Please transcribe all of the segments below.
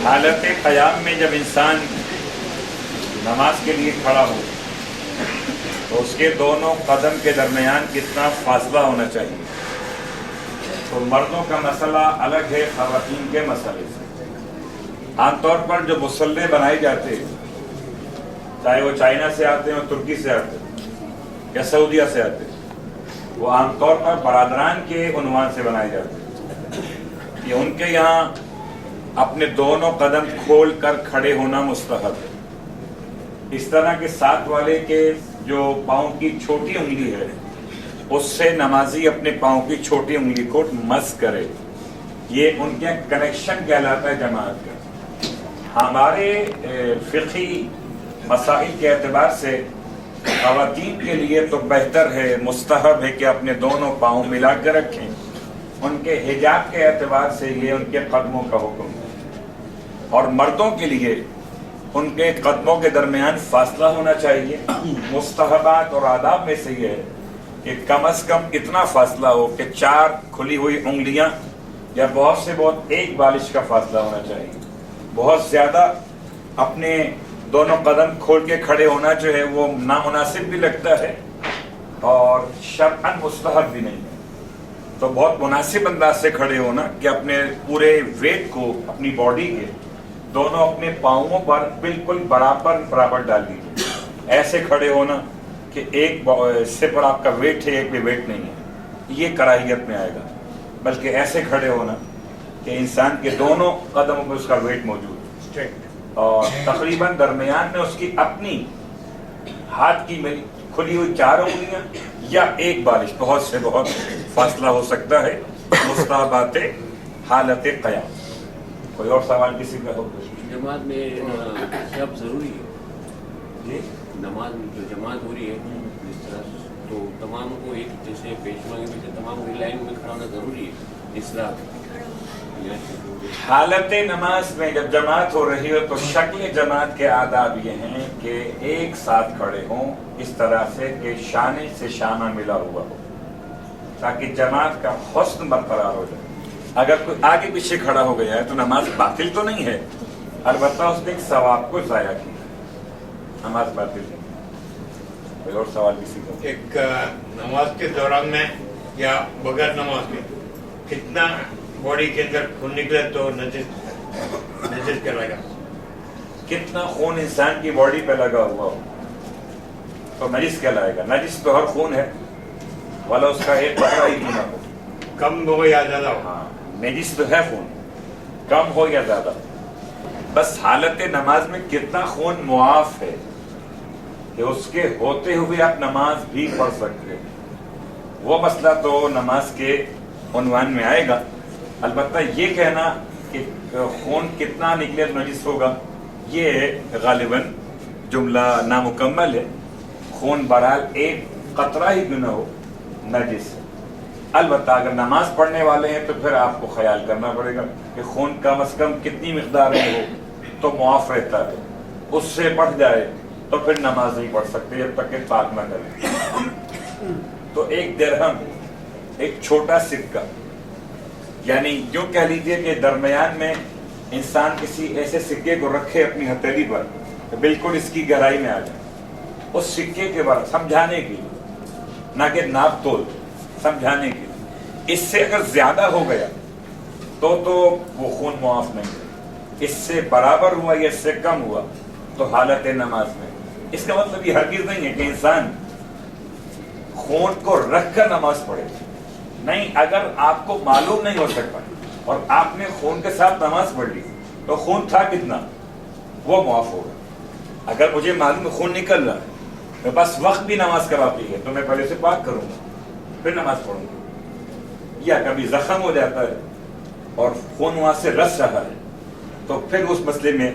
حالت قیام میں جب انسان نماز کے لیے کھڑا ہو تو اس کے دونوں قدم کے درمیان کتنا فاصلہ ہونا چاہیے؟ تو مردوں کا مسئلہ الگ ہے خواتین کے مسئلے سے۔ عام طور پر جو مصلے بنائے جاتے ہیں، چاہے وہ چائنا سے آتے ہیں اور ترکی سے آتے ہیں یا سعودیہ سے آتے ہیں، وہ عام طور پر برادران کے عنوان سے بنائے جاتے ہیں۔ یہ ان کے یہاں اپنے دونوں قدم کھول کر کھڑے ہونا مستحب ہے۔ اس طرح کے ساتھ والے کے جو پاؤں کی چھوٹی انگلی ہے اس سے نمازی اپنے پاؤں کی چھوٹی انگلی کو مس کرے، یہ ان کے کنیکشن کہلاتا ہے جماعت کا۔ ہمارے فقہی مسائل کے اعتبار سے خواتین کے لیے تو بہتر ہے، مستحب ہے کہ اپنے دونوں پاؤں ملا کے رکھیں۔ ان کے حجاب کے اعتبار سے یہ ان کے قدموں کا حکم ہے، اور مردوں کے لیے ان کے قدموں کے درمیان فاصلہ ہونا چاہیے۔ مستحبات اور آداب میں سے یہ ہے کہ کم از کم اتنا فاصلہ ہو کہ 4 کھلی ہوئی انگلیاں یا بہت سے بہت 1 بالش کا فاصلہ ہونا چاہیے۔ بہت زیادہ اپنے دونوں قدم کھول کے کھڑے ہونا جو ہے وہ نامناسب بھی لگتا ہے اور شرعاً مستحب بھی نہیں ہے۔ تو بہت مناسب انداز سے کھڑے ہونا کہ اپنے پورے ویٹ کو اپنی باڈی کے دونوں اپنے پاؤں پر بالکل برابر ڈال دیجیے۔ ایسے کھڑے ہونا کہ ایک حصے پر آپ کا ویٹ ہے، ایک بھی ویٹ نہیں ہے، یہ کراہیت میں آئے گا۔ بلکہ ایسے کھڑے ہونا کہ انسان کے دونوں قدموں پر اس کا ویٹ موجود ہے، اور تقریباً درمیان میں اس کی اپنی ہاتھ کی کھلی ہوئی 4 انگلیاں یا 1 بالش، بہت سے بہت فاصلہ ہو سکتا ہے۔ مستحبات حالت قیام۔ کوئی اور سوال کسی کا ہو؟ جماعت میں سب ضروری ہے جی، نماز جو جماعت ہو رہی ہے جس طرح، تو تمام کو ایک جیسے پیشوا کے پیچھے تمام کو لائن میں کھڑا ہونا ضروری ہے اس طرح؟ حالت نماز میں جب جماعت ہو رہی ہو تو شکل جماعت کے آداب یہ ہیں کہ ایک ساتھ کھڑے ہوں اس طرح سے کہ شانے سے شانہ ملا ہوا ہو، تاکہ جماعت کا حسن برقرار ہو جائے۔ اگر کوئی آگے پیچھے کھڑا ہو گیا ہے تو نماز باطل تو نہیں ہے، البتہ اس نے ایک ثواب کو ضائع کیا، نماز باطل نہیں۔ کوئی اور سوال کسی کا؟ ایک نماز کے دوران میں یا بغیر نماز کے کتنا باڈی کے اندر خون نکلے تو نجس کہلائے گا؟ کتنا خون انسان کی باڈی پہ لگا ہوا ہو تو نجس کہلائے گا؟ نجس تو ہر خون ہے، والا اس کا ایک قطرہ ہی نہ ہو، کم ہو یا زیادہ ہو۔ ہاں نجس تو ہے خون، کم ہو یا زیادہ، بس حالت نماز میں کتنا خون معاف ہے کہ اس کے ہوتے ہوئے آپ نماز بھی پڑھ سکتے ہیں، وہ مسئلہ تو نماز کے عنوان میں آئے گا۔ البتہ یہ کہنا کہ خون کتنا نکلے تو نجس ہوگا، یہ غالباً جملہ نامکمل ہے۔ خون بہرحال 1 قطرہ ہی کیوں نہ ہو نجس ہے۔ البتہ اگر نماز پڑھنے والے ہیں تو پھر آپ کو خیال کرنا پڑے گا کہ خون کم از کم کتنی مقدار میں ہو تو معاف رہتا ہے، اس سے بڑھ جائے تو پھر نماز نہیں پڑھ سکتے جب تک کہ پاک نہ کریں۔ تو 1 درہم، ایک چھوٹا سکہ، یعنی یوں کہہ لیجیے کہ درمیان میں انسان کسی ایسے سکے کو رکھے اپنی ہتھیلی پر کہ بالکل اس کی گہرائی میں آ جائے، اس سکے کے بعد سمجھانے کے لیے، نہ کہ ناپ تول، سمجھانے کے لیے، اس سے اگر زیادہ ہو گیا تو وہ خون معاف نہیں ہے۔ اس سے برابر ہوا یا اس سے کم ہوا تو حالت نماز میں، اس کا مطلب یہ ہرگز نہیں ہے کہ انسان خون کو رکھ کر نماز پڑھے، نہیں۔ اگر آپ کو معلوم نہیں ہو سکتا اور آپ نے خون کے ساتھ نماز پڑھ لی تو خون تھا کتنا وہ معاف ہوگا۔ اگر مجھے معلوم خون نکل رہا ہے، میرے پاس وقت بھی نماز کا باقی ہے، تو میں پہلے سے پاک کروں گا پھر نماز پڑھوں گا۔ یا کبھی زخم ہو جاتا ہے اور خون وہاں سے رس رہا ہے تو پھر اس مسئلے میں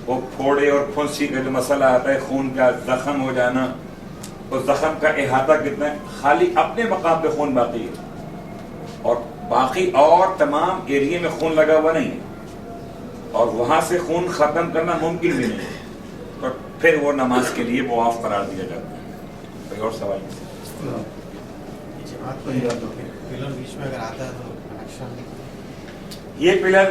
وہ پھوڑے اور پھنسی کا جو مسئلہ آتا ہے، خون کا زخم ہو جانا، اس زخم کا احاطہ کتنا ہے، خالی اپنے مقام پہ خون باقی ہے اور باقی اور تمام ایریے میں خون لگا ہوا نہیں ہے، اور وہاں سے خون ختم کرنا ممکن بھی نہیں ہے، تو پھر وہ نماز کے لیے معاف قرار دیا جاتا ہے۔ کوئی اور سوال نہیں؟ پلر بیچ میں اگر آتا ہے تو کنیکشن، یہ پلر